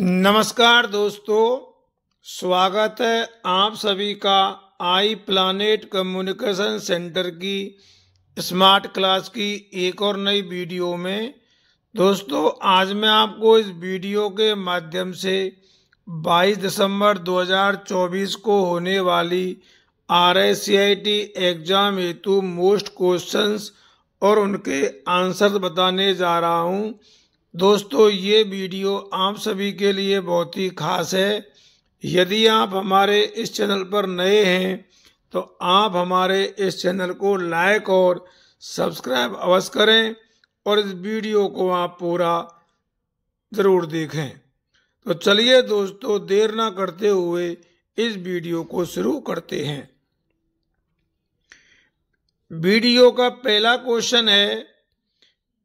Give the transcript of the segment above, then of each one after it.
नमस्कार दोस्तों, स्वागत है आप सभी का आई प्लानेट कम्युनिकेशन सेंटर की स्मार्ट क्लास की एक और नई वीडियो में। दोस्तों, आज मैं आपको इस वीडियो के माध्यम से 22 दिसंबर 2024 को होने वाली RSCIT एग्जाम हेतु मोस्ट क्वेश्चंस और उनके आंसर बताने जा रहा हूं। दोस्तों, ये वीडियो आप सभी के लिए बहुत ही खास है। यदि आप हमारे इस चैनल पर नए हैं तो आप हमारे इस चैनल को लाइक और सब्सक्राइब अवश्य करें और इस वीडियो को आप पूरा ज़रूर देखें। तो चलिए दोस्तों, देर ना करते हुए इस वीडियो को शुरू करते हैं। वीडियो का पहला क्वेश्चन है,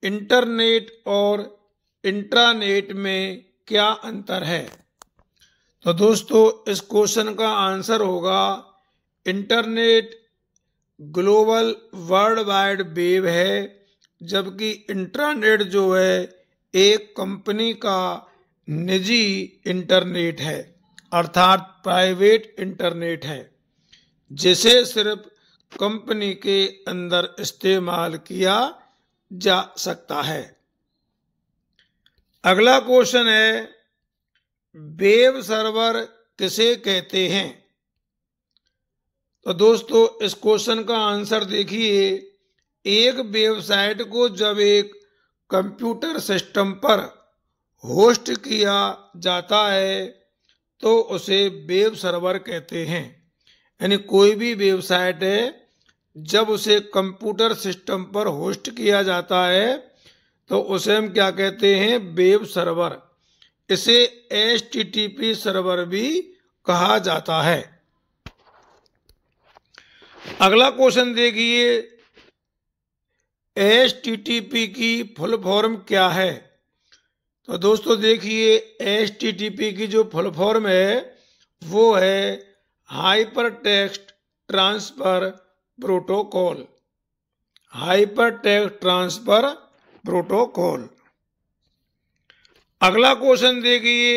इंटरनेट और इंट्रानेट में क्या अंतर है। तो दोस्तों, इस क्वेश्चन का आंसर होगा, internet global world wide web है, जबकि इंट्रानेट जो है एक कंपनी का निजी इंटरनेट है, अर्थात प्राइवेट इंटरनेट है, जिसे सिर्फ कंपनी के अंदर इस्तेमाल किया जा सकता है। अगला क्वेश्चन है, वेब सर्वर किसे कहते हैं। तो दोस्तों, इस क्वेश्चन का आंसर देखिए, एक वेबसाइट को जब एक कंप्यूटर सिस्टम पर होस्ट किया जाता है तो उसे वेब सर्वर कहते हैं। यानी कोई भी वेबसाइट है, जब उसे कंप्यूटर सिस्टम पर होस्ट किया जाता है तो उसे हम क्या कहते हैं, वेब सर्वर। इसे HTTP सर्वर भी कहा जाता है। अगला क्वेश्चन देखिए, HTTP की फुल फॉर्म क्या है। तो दोस्तों देखिए, HTTP की जो फुल फॉर्म है वो है hyper text transfer protocol. Hyper text transfer protocol. अगला क्वेश्चन देखिए,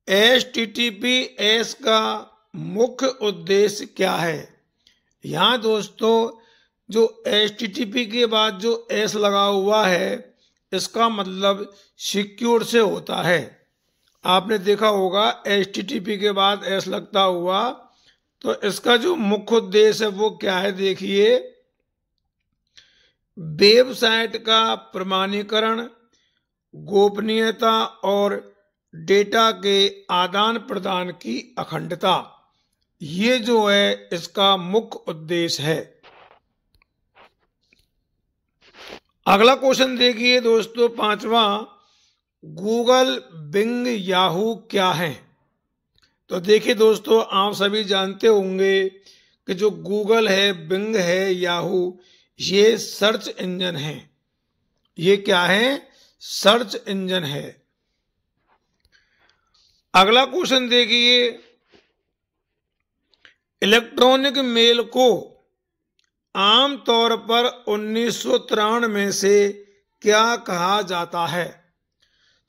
HTTPS का मुख्य उद्देश्य क्या है। यहाँ दोस्तों, जो HTTP के बाद जो S लगा हुआ है, इसका मतलब सिक्योर से होता है। आपने देखा होगा HTTP के बाद S लगता हुआ, तो इसका जो मुख्य उद्देश्य है वो क्या है, देखिए, वेबसाइट का प्रमाणीकरण, गोपनीयता और डेटा के आदान प्रदान की अखंडता, ये जो है इसका मुख्य उद्देश्य है। अगला क्वेश्चन देखिए दोस्तों, पांचवा, गूगल, बिंग, याहू क्या है। तो देखिए दोस्तों, आप सभी जानते होंगे कि जो गूगल है, बिंग है, याहू, ये सर्च इंजन है। ये क्या है, सर्च इंजन है। अगला क्वेश्चन देखिए, इलेक्ट्रॉनिक मेल को आमतौर पर 1993 से क्या कहा जाता है।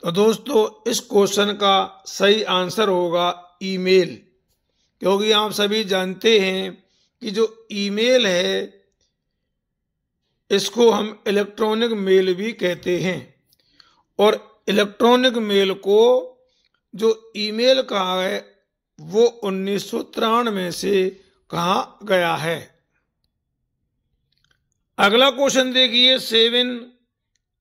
तो दोस्तों, इस क्वेश्चन का सही आंसर होगा ईमेल, क्योंकि आप सभी जानते हैं कि जो ईमेल है इसको हम इलेक्ट्रॉनिक मेल भी कहते हैं, और इलेक्ट्रॉनिक मेल को जो ईमेल कहा है वो 1993 से कहा गया है। अगला क्वेश्चन देखिए, 7,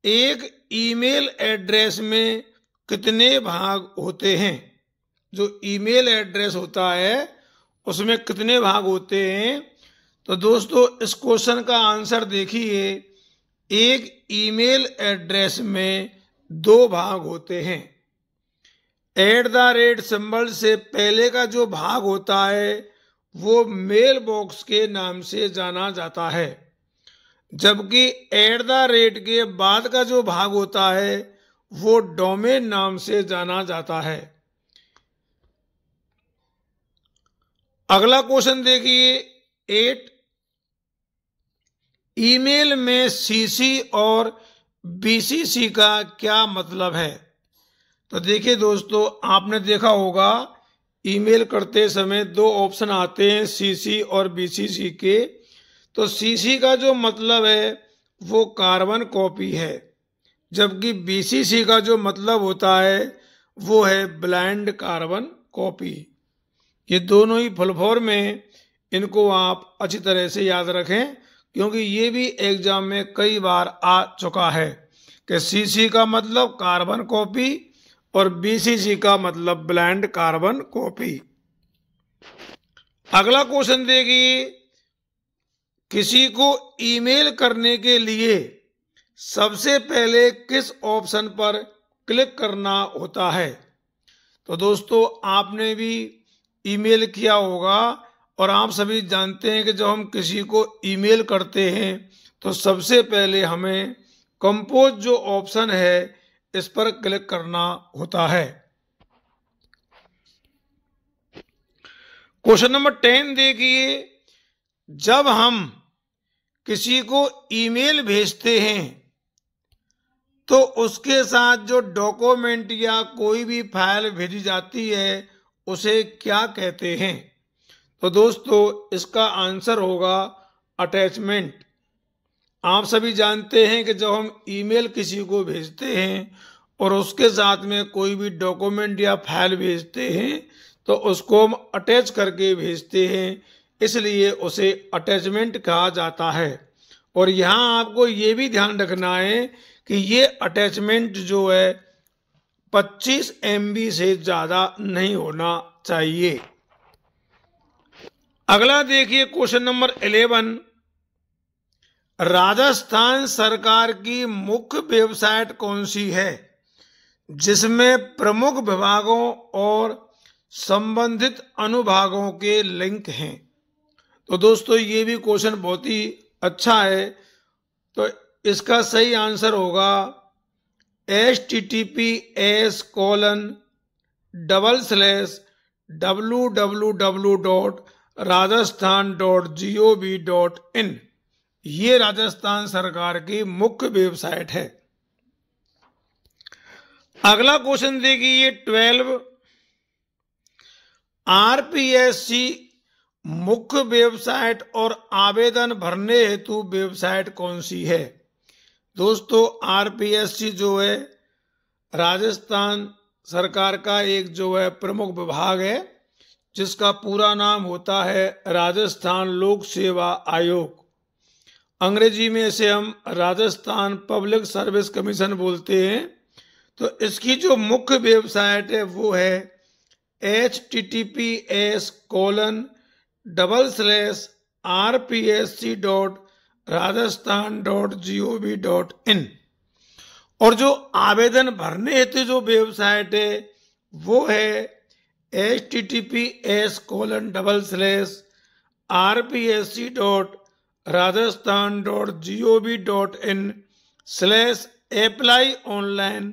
एक ईमेल एड्रेस में कितने भाग होते हैं। जो ईमेल एड्रेस होता है उसमें कितने भाग होते हैं। तो दोस्तों, इस क्वेश्चन का आंसर देखिए, एक ईमेल एड्रेस में 2 भाग होते हैं। @ सिंबल से पहले का जो भाग होता है वो मेल बॉक्स के नाम से जाना जाता है, जबकि @ के बाद का जो भाग होता है वो डोमेन नाम से जाना जाता है। अगला क्वेश्चन देखिए, 8, ईमेल में CC और BCC का क्या मतलब है। तो देखिए दोस्तों, आपने देखा होगा ईमेल करते समय दो ऑप्शन आते हैं, सीसी और बीसीसी के। तो सीसी का जो मतलब है वो कार्बन कॉपी है, जबकि बीसीसी का जो मतलब होता है वो है ब्लाइंड कार्बन कॉपी। ये दोनों ही फुल फॉर्म में, इनको आप अच्छी तरह से याद रखें, क्योंकि ये भी एग्जाम में कई बार आ चुका है कि सीसी का मतलब कार्बन कॉपी और बीसीसी का मतलब ब्लाइंड कार्बन कॉपी। अगला क्वेश्चन देखिए, किसी को ईमेल करने के लिए सबसे पहले किस ऑप्शन पर क्लिक करना होता है? तो दोस्तों, आपने भी ईमेल किया होगा और आप सभी जानते हैं कि जब हम किसी को ईमेल करते हैं तो सबसे पहले हमें कंपोज जो ऑप्शन है इस पर क्लिक करना होता है। क्वेश्चन नंबर 10 देखिए, जब हम किसी को ईमेल भेजते हैं तो उसके साथ जो डॉक्यूमेंट या कोई भी फाइल भेजी जाती है उसे क्या कहते हैं? तो दोस्तों, इसका आंसर होगा अटैचमेंट। आप सभी जानते हैं कि जब हम ईमेल किसी को भेजते हैं और उसके साथ में कोई भी डॉक्यूमेंट या फाइल भेजते हैं तो उसको हम अटैच करके भेजते हैं, इसलिए उसे अटैचमेंट कहा जाता है। और यहाँ आपको ये भी ध्यान रखना है कि ये अटैचमेंट जो है 25 MB से ज़्यादा नहीं होना चाहिए। अगला देखिए क्वेश्चन नंबर 11, राजस्थान सरकार की मुख्य वेबसाइट कौन सी है जिसमें प्रमुख विभागों और संबंधित अनुभागों के लिंक हैं? तो दोस्तों, ये भी क्वेश्चन बहुत ही अच्छा है। तो इसका सही आंसर होगा https://www.rajasthan.gov.in। ये राजस्थान सरकार की मुख्य वेबसाइट है। अगला क्वेश्चन देखिए 12, आरपीएससी मुख्य वेबसाइट और आवेदन भरने हेतु वेबसाइट कौन सी है? दोस्तों, आरपीएससी जो है राजस्थान सरकार का एक जो है प्रमुख विभाग है, जिसका पूरा नाम होता है राजस्थान लोक सेवा आयोग। अंग्रेजी में इसे हम राजस्थान पब्लिक सर्विस कमीशन बोलते हैं। तो इसकी जो मुख्य वेबसाइट है वो है https://rpsc.rajasthan.gov.in। और जो आवेदन भरने हेतु जो वेबसाइट है वो है https://rpsc.rajasthan.gov.in/applyonline/।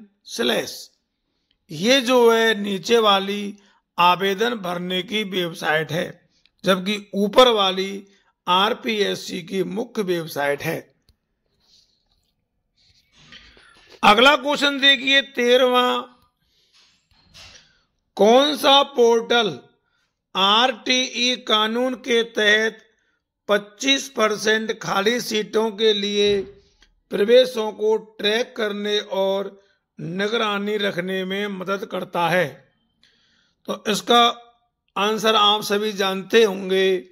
ये जो है नीचे वाली आवेदन भरने की वेबसाइट है, जबकि ऊपर वाली आरपीएससी की मुख्य वेबसाइट है। अगला क्वेश्चन देखिए 13वां, कौन सा पोर्टल आरटीई कानून के तहत 25% खाली सीटों के लिए प्रवेशों को ट्रैक करने और निगरानी रखने में मदद करता है? तो इसका आंसर आप सभी जानते होंगे।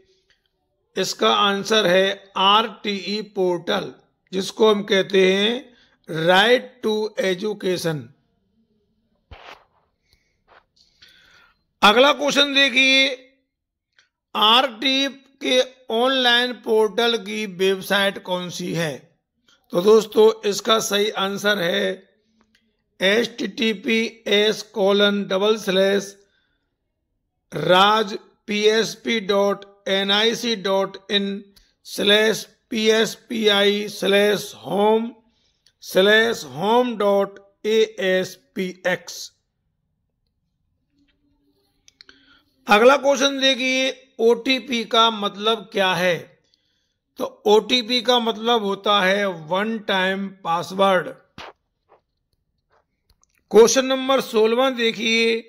इसका आंसर है आरटीई पोर्टल, जिसको हम कहते हैं राइट टू एजुकेशन। अगला क्वेश्चन देखिए, आरटीई के ऑनलाइन पोर्टल की वेबसाइट कौन सी है? तो दोस्तों, इसका सही आंसर है https://raj.nic.in/pspi/home/home.aspx। अगला क्वेश्चन देखिए, ओटीपी का मतलब क्या है? तो ओटीपी का मतलब होता है one time password. Question number 16 देखिए,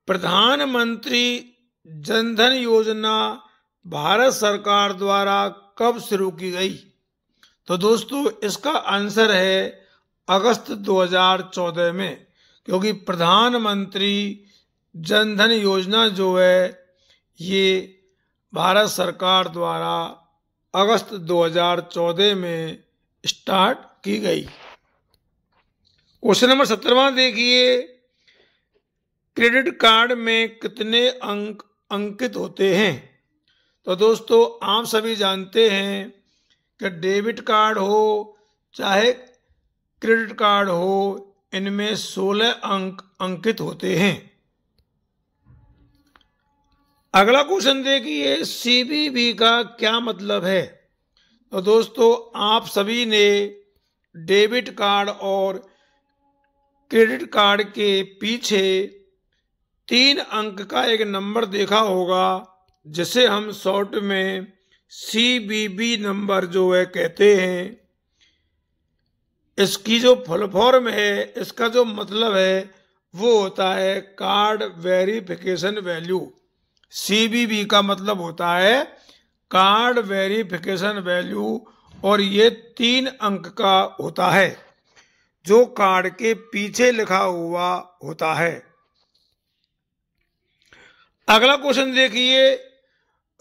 प्रधानमंत्री जनधन योजना भारत सरकार द्वारा कब शुरू की गई? तो दोस्तों इसका आंसर है अगस्त 2014 में, क्योंकि प्रधानमंत्री जनधन योजना जो है ये भारत सरकार द्वारा अगस्त 2014 में स्टार्ट की गई। क्वेश्चन नंबर 17 देखिए, क्रेडिट कार्ड में कितने अंक अंकित होते हैं? तो दोस्तों आप सभी जानते हैं कि डेबिट कार्ड हो चाहे क्रेडिट कार्ड हो, इनमें 16 अंक अंकित होते हैं। अगला क्वेश्चन देखिए, सीबीबी का क्या मतलब है? तो दोस्तों आप सभी ने डेबिट कार्ड और क्रेडिट कार्ड के पीछे 3 अंक का एक नंबर देखा होगा, जिसे हम शॉर्ट में सीबीबी नंबर जो है कहते हैं। इसकी जो फुल फॉर्म है, इसका जो मतलब है वो होता है कार्ड वेरिफिकेशन वैल्यू। सीबीबी का मतलब होता है कार्ड वेरिफिकेशन वैल्यू, और ये 3 अंक का होता है जो कार्ड के पीछे लिखा हुआ होता है। अगला क्वेश्चन देखिए,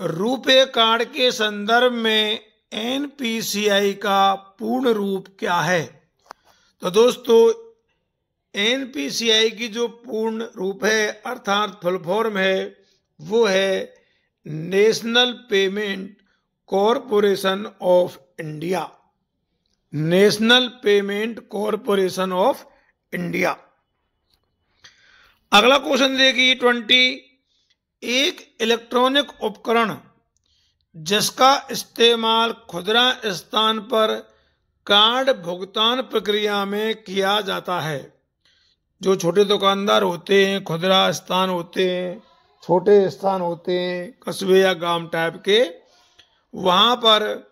रुपे कार्ड के संदर्भ में एनपीसीआई का पूर्ण रूप क्या है? तो दोस्तों एनपीसीआई की जो पूर्ण रूप है अर्थात फुल फॉर्म है वो है national payment corporation of India. National payment corporation of India. अगला क्वेश्चन देखिए 20, एक इलेक्ट्रॉनिक उपकरण जिसका इस्तेमाल खुदरा स्थान पर कार्ड भुगतान प्रक्रिया में किया जाता है। जो छोटे दुकानदार होते हैं, खुदरा स्थान होते हैं, छोटे स्थान होते हैं, कस्बे या गांव टाइप के, वहां पर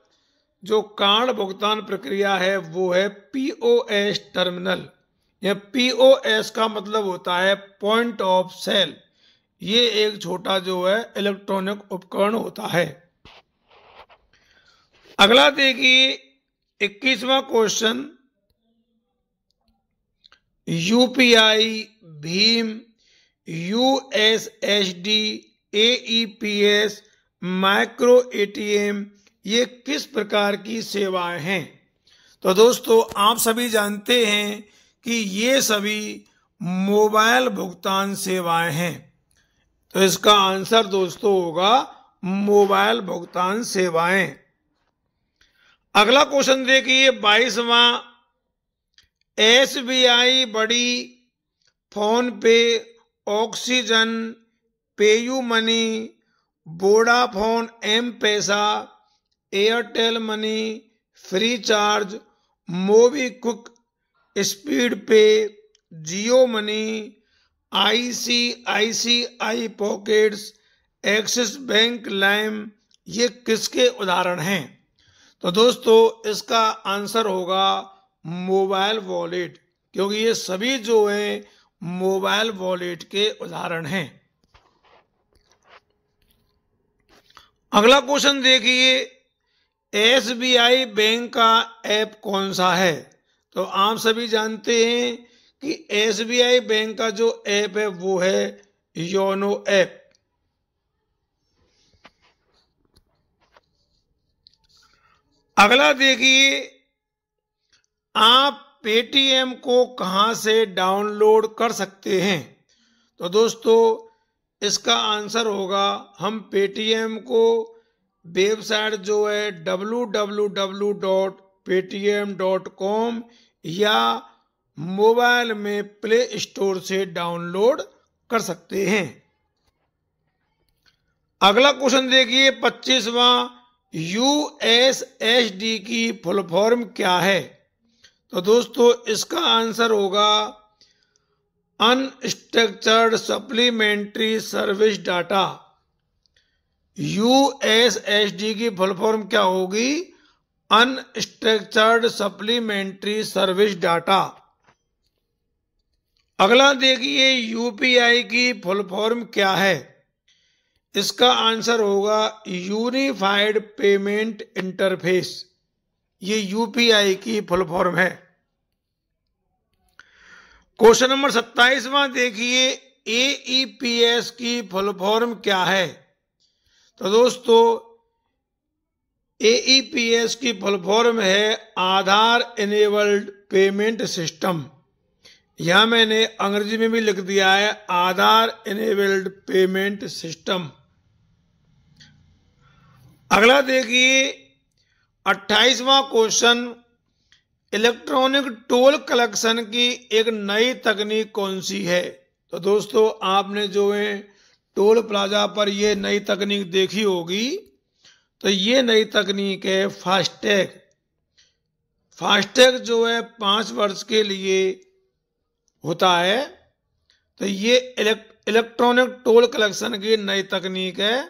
जो कार्ड भुगतान प्रक्रिया है वो है पीओएस टर्मिनल। यह पीओएस का मतलब होता है पॉइंट ऑफ सेल। ये एक छोटा जो है इलेक्ट्रॉनिक उपकरण होता है। अगला देखिए 21वां क्वेश्चन, यूपीआई, भीम, यूएसएसडी, एईपीएस, माइक्रो एटीएम ये किस प्रकार की सेवाएं हैं? तो दोस्तों आप सभी जानते हैं कि ये सभी मोबाइल भुगतान सेवाएं हैं। तो इसका आंसर दोस्तों होगा मोबाइल भुगतान सेवाएं। अगला क्वेश्चन देखिए 22वां, SBI buddy, PhonePe, oxygen, PayU money, Vodafone M Pesa, Airtel money, Freecharge, MobiKwik, speed pay, Jio money, ICICI pockets, Axis bank lime ये किसके उदाहरण हैं? तो दोस्तों इसका आंसर होगा मोबाइल वॉलेट, क्योंकि ये सभी जो हैं मोबाइल वॉलेट के उदाहरण हैं। अगला क्वेश्चन देखिए, एसबीआई बैंक का ऐप कौन सा है? तो आप सभी जानते हैं कि एसबीआई बैंक का जो ऐप है वो है योनो ऐप। अगला देखिए, आप पेटीएम को कहां से डाउनलोड कर सकते हैं? तो दोस्तों इसका आंसर होगा हम पेटीएम को वेबसाइट जो है www.paytm.com या मोबाइल में प्ले स्टोर से डाउनलोड कर सकते हैं। अगला क्वेश्चन देखिए 25वां, यूएसएसडी की फुल फॉर्म क्या है? तो दोस्तों इसका आंसर होगा unstructured supplementary service data. USSD की फुल फॉर्म क्या होगी? Unstructured supplementary service data. अगला देखिए यूपीआई की फुल फॉर्म क्या है। इसका आंसर होगा यूनिफाइड पेमेंट इंटरफेस। ये यूपीआई की फुल फॉर्म है। क्वेश्चन नंबर 27वां देखिए एईपीएस की फुल फॉर्म क्या है। तो दोस्तों एईपीएस की फुल फॉर्म है आधार इनेबल्ड पेमेंट सिस्टम। यहां मैंने अंग्रेजी में भी लिख दिया है आधार इनेबल्ड पेमेंट सिस्टम। अगला देखिए 28वां क्वेश्चन इलेक्ट्रॉनिक टोल कलेक्शन की एक नई तकनीक कौन सी है। तो दोस्तों आपने जो है टोल प्लाजा पर ये नई तकनीक देखी होगी। तो ये नई तकनीक है फास्टैग। फास्टैग जो है 5 वर्ष के लिए होता है। तो ये इलेक्ट्रॉनिक टोल कलेक्शन की नई तकनीक है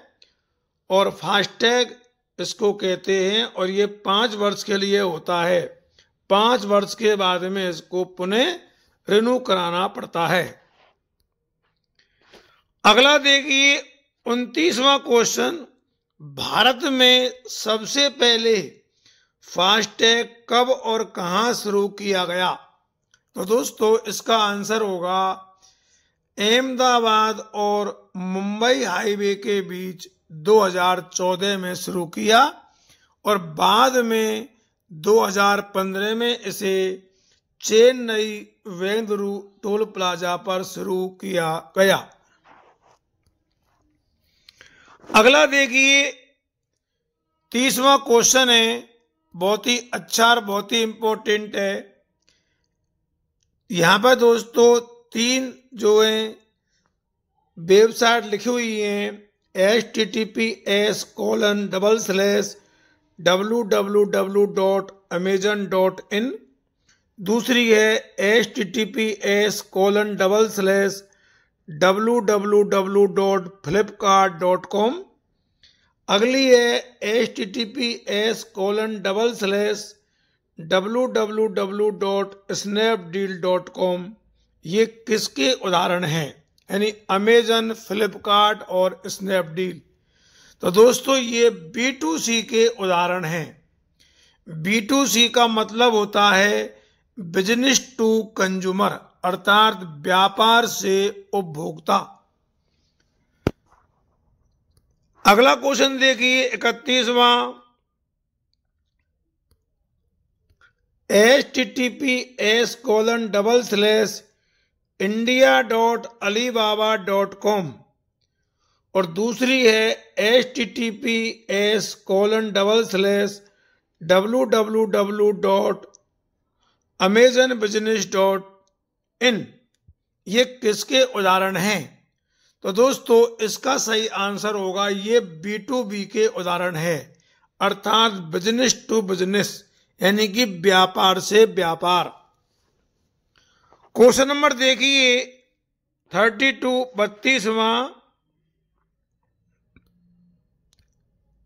और फास्टैग इसको कहते हैं और ये 5 वर्ष के लिए होता है। 5 वर्ष के बाद में इसको पुनः रिन्यू कराना पड़ता है। अगला देखिए 29वां क्वेश्चन भारत में सबसे पहले फास्टैग कब और कहां शुरू किया गया। तो दोस्तों इसका आंसर होगा अहमदाबाद और मुंबई हाईवे के बीच 2014 में शुरू किया और बाद में 2015 में इसे चेन्नई वेंगलुरु टोल प्लाजा पर शुरू किया गया। अगला देखिए 30वां क्वेश्चन है, बहुत ही अच्छा और बहुत ही इंपॉर्टेंट है। यहां पर दोस्तों 3 जो है वेबसाइट लिखी हुई हैं https://www.amazon.in, दूसरी है https://www.flipkart.com, अगली है https://www.snapdeal.com। ये किसके उदाहरण हैं, यानी अमेजन, फ्लिपकार्ट और स्नैपडील। तो दोस्तों ये B2C के उदाहरण हैं। B2C का मतलब होता है बिजनेस टू कंज्यूमर, अर्थात व्यापार से उपभोक्ता। अगला क्वेश्चन देखिए 31वां https://india.alibaba.com और दूसरी है https://www.amazonbusiness.in। ये किसके उदाहरण हैं। तो दोस्तों इसका सही आंसर होगा ये B2B के उदाहरण है, अर्थात बिजनेस टू बिजनेस, यानी कि व्यापार से व्यापार। क्वेश्चन नंबर देखिए 32वां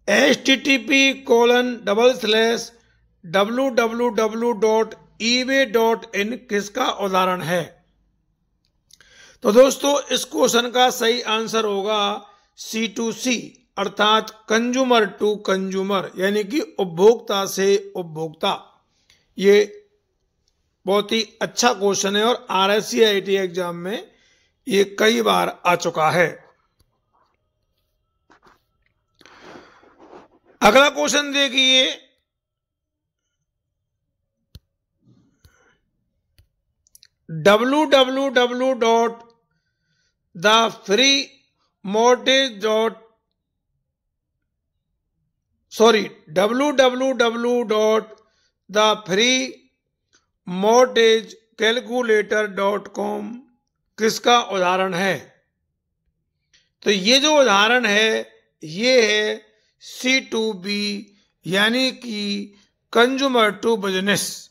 http://www.ebay.in किसका उदाहरण है। तो दोस्तों इस क्वेश्चन का सही आंसर होगा C2C, अर्थात कंज्यूमर टू कंज्यूमर, यानी कि उपभोक्ता से उपभोक्ता। ये बहुत ही अच्छा क्वेश्चन है और RSCIT एग्जाम में ये कई बार आ चुका है। अगला क्वेश्चन देखिए www.thefreemortgagecalculator.com किसका उदाहरण है। तो ये जो उदाहरण है ये है C2B, यानी कि कंज्यूमर टू बिजनेस,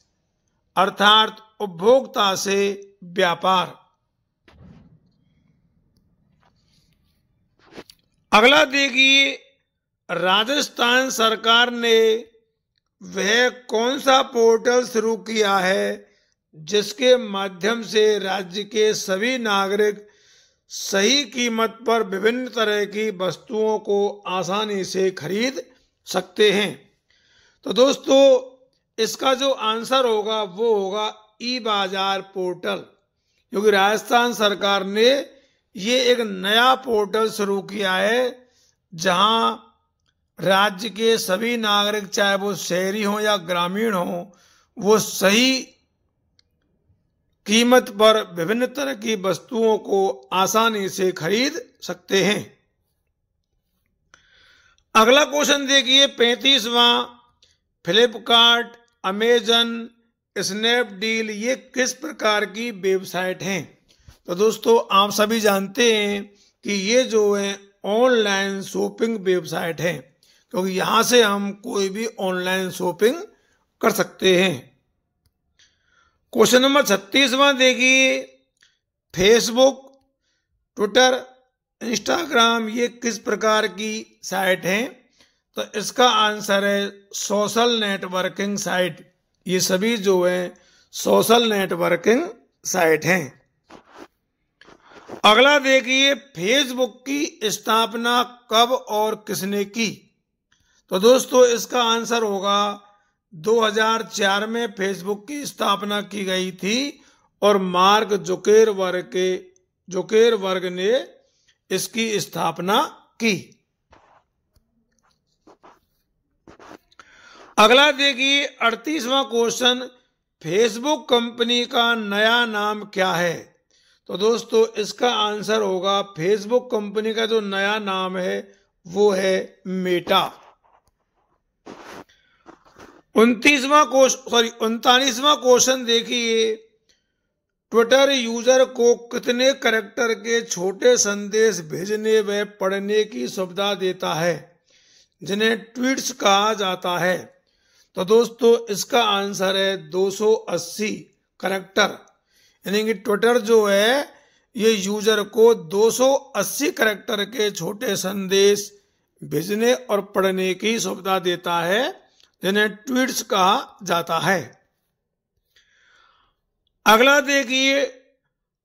अर्थात उपभोक्ता से व्यापार। अगला देखिए राजस्थान सरकार ने वह कौन सा पोर्टल शुरू किया है जिसके माध्यम से राज्य के सभी नागरिक सही कीमत पर विभिन्न तरह की वस्तुओं को आसानी से खरीद सकते हैं। तो दोस्तों इसका जो आंसर होगा वो होगा ई बाजार पोर्टल, क्योंकि राजस्थान सरकार ने ये एक नया पोर्टल शुरू किया है जहां राज्य के सभी नागरिक, चाहे वो शहरी हो या ग्रामीण हो, वो सही कीमत पर विभिन्न तरह की वस्तुओं को आसानी से खरीद सकते हैं। अगला क्वेश्चन देखिए 35वां। फ्लिपकार्ट, अमेजन, स्नैपडील ये किस प्रकार की वेबसाइट हैं? तो दोस्तों आप सभी जानते हैं कि ये जो है ऑनलाइन शॉपिंग वेबसाइट है, क्योंकि यहां से हम कोई भी ऑनलाइन शॉपिंग कर सकते हैं। क्वेश्चन नंबर 36वां देखिए, फेसबुक, ट्विटर, इंस्टाग्राम ये किस प्रकार की साइट हैं? तो इसका आंसर है सोशल नेटवर्किंग साइट। ये सभी जो है सोशल नेटवर्किंग साइट हैं। अगला देखिए, फेसबुक की स्थापना कब और किसने की? तो दोस्तों इसका आंसर होगा 2004 में फेसबुक की स्थापना की गई थी और मार्क जुकेरबर्ग ने इसकी स्थापना की। अगला देखिए 38वां क्वेश्चन, फेसबुक कंपनी का नया नाम क्या है? तो दोस्तों इसका आंसर होगा फेसबुक कंपनी का जो नया नाम है वो है मेटा। 39वां क्वेश्चन देखिए, ट्विटर यूजर को कितने कैरेक्टर के छोटे संदेश भेजने व पढ़ने की सुविधा देता है, जिन्हें ट्वीट्स कहा जाता है? तो दोस्तों इसका आंसर है 280 कैरेक्टर, यानी कि ट्विटर जो है ये यूजर को 280 कैरेक्टर के छोटे संदेश भेजने और पढ़ने की सुविधा देता है, जिन्हें ट्वीट्स कहा जाता है। अगला देखिए,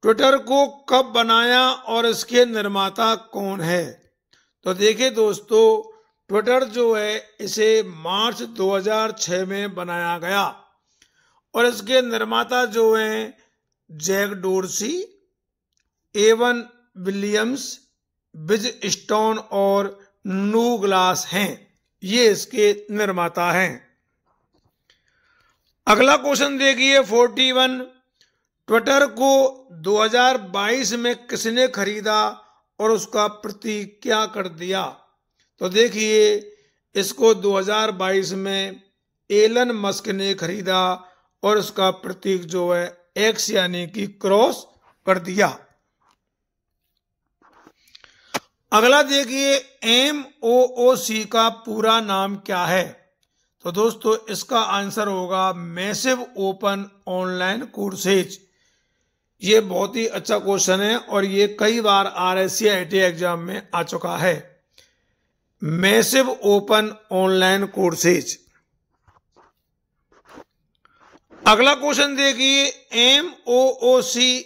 ट्विटर को कब बनाया और इसके निर्माता कौन है? तो देखिए दोस्तों, ट्विटर जो है इसे मार्च 2006 में बनाया गया और इसके निर्माता जो हैं जैक डोर्सी, एवन विलियम्स, बिज स्टोन और न्यू ग्लास हैं। ये इसके निर्माता हैं। अगला क्वेश्चन देखिए 41, ट्विटर को 2022 में किसने खरीदा और उसका प्रतीक क्या कर दिया? तो देखिए इसको 2022 में एलन मस्क ने खरीदा और उसका प्रतीक जो है एक्स यानी कि क्रॉस कर दिया। अगला देखिए MOOC का पूरा नाम क्या है? तो दोस्तों इसका आंसर होगा मैसिव ओपन ऑनलाइन कोर्सेज। ये बहुत ही अच्छा क्वेश्चन है और ये कई बार RSC IIT एग्जाम में आ चुका है। Massive open online courses. अगला क्वेश्चन देखिए, MOOC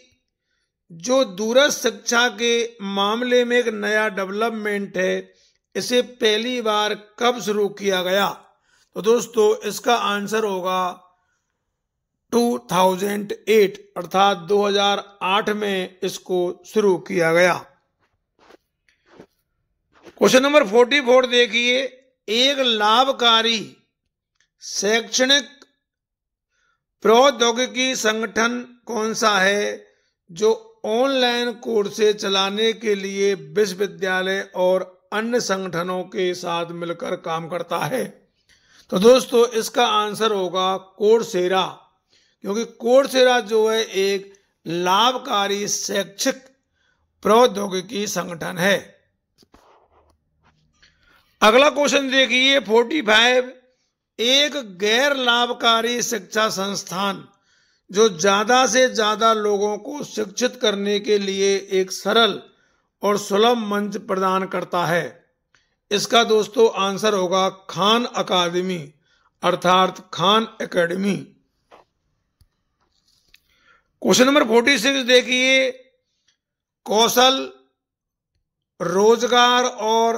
जो दूरस्थ शिक्षा के मामले में एक नया डेवलपमेंट है, इसे पहली बार कब शुरू किया गया? तो दोस्तों इसका आंसर होगा 2008 अर्थात 2008 में इसको शुरू किया गया। क्वेश्चन नंबर 44 देखिए, एक लाभकारी शैक्षणिक प्रौद्योगिकी संगठन कौन सा है जो ऑनलाइन कोर्सेज चलाने के लिए विश्वविद्यालय और अन्य संगठनों के साथ मिलकर काम करता है? तो दोस्तों इसका आंसर होगा कोर्सेरा, क्योंकि कोर्सेरा जो है एक लाभकारी शैक्षिक प्रौद्योगिकी संगठन है। अगला क्वेश्चन देखिए 45, एक गैर लाभकारी शिक्षा संस्थान जो ज्यादा से ज्यादा लोगों को शिक्षित करने के लिए एक सरल और सुलभ मंच प्रदान करता है। इसका दोस्तों आंसर होगा खान अकादमी अर्थात खान एकेडमी। क्वेश्चन नंबर 46 देखिए, कौशल रोजगार और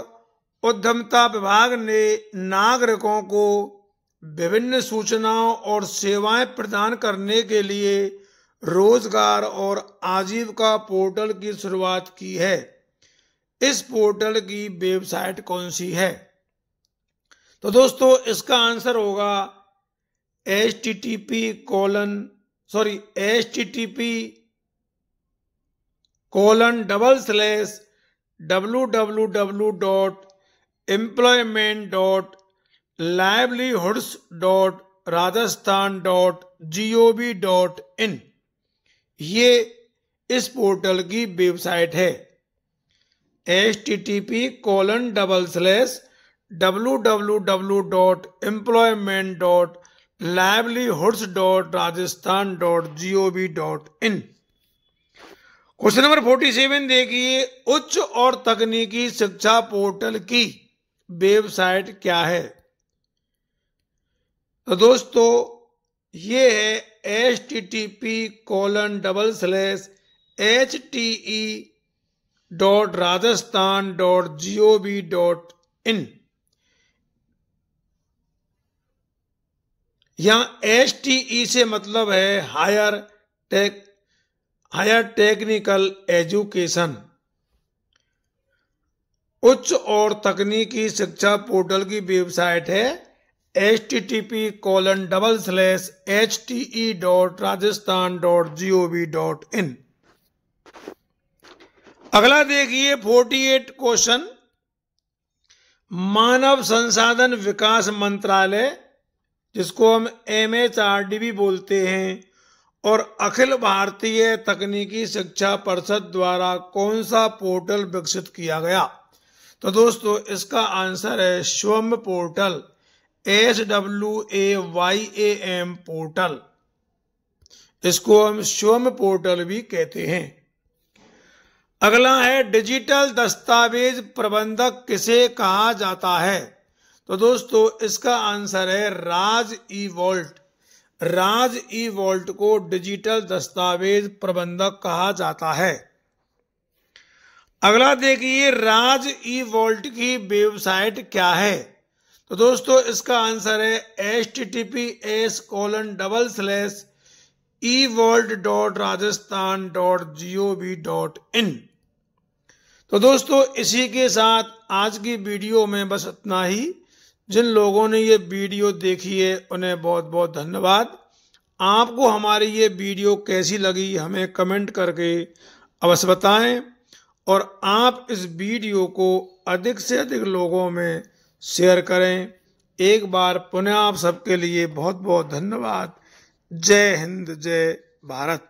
उद्यमिता विभाग ने नागरिकों को विभिन्न सूचनाओं और सेवाएं प्रदान करने के लिए रोजगार और आजीविका पोर्टल की शुरुआत की है। इस पोर्टल की वेबसाइट कौन सी है? तो दोस्तों इसका आंसर होगा http://www.employment.livelihoods.rajasthan.gov.in। ये इस पोर्टल की वेबसाइट है। http://www.employment.livelihoods.rajasthan.gov.in। क्वेश्चन नंबर 47 देखिए, उच्च और तकनीकी शिक्षा पोर्टल की वेबसाइट क्या है? तो दोस्तों ये है http://hte.rajasthan.gov.in। यहाँ HTE से मतलब है हायर टेक्निकल एजुकेशन। उच्च और तकनीकी शिक्षा पोर्टल की वेबसाइट है http://hte.rajasthan.gov.in। अगला देखिए 48 क्वेश्चन, मानव संसाधन विकास मंत्रालय जिसको हम MHRD भी बोलते हैं और अखिल भारतीय तकनीकी शिक्षा परिषद द्वारा कौन सा पोर्टल विकसित किया गया? तो दोस्तों इसका आंसर है स्वयं पोर्टल, SWAYAM पोर्टल। इसको हम स्वयं पोर्टल भी कहते हैं। अगला है डिजिटल दस्तावेज प्रबंधक किसे कहा जाता है? तो दोस्तों इसका आंसर है राज ई वॉल्ट। राज ई वॉल्ट को डिजिटल दस्तावेज प्रबंधक कहा जाता है। अगला देखिए, राज ई वॉल्ट की वेबसाइट क्या है? तो दोस्तों इसका आंसर है https://evault.rajasthan.gov.in। तो दोस्तों इसी के साथ आज की वीडियो में बस इतना ही। जिन लोगों ने ये वीडियो देखी है उन्हें बहुत बहुत धन्यवाद। आपको हमारी ये वीडियो कैसी लगी हमें कमेंट करके अवश्य बताएं और आप इस वीडियो को अधिक से अधिक लोगों में शेयर करें। एक बार पुनः आप सबके लिए बहुत बहुत धन्यवाद। जय हिंद, जय भारत।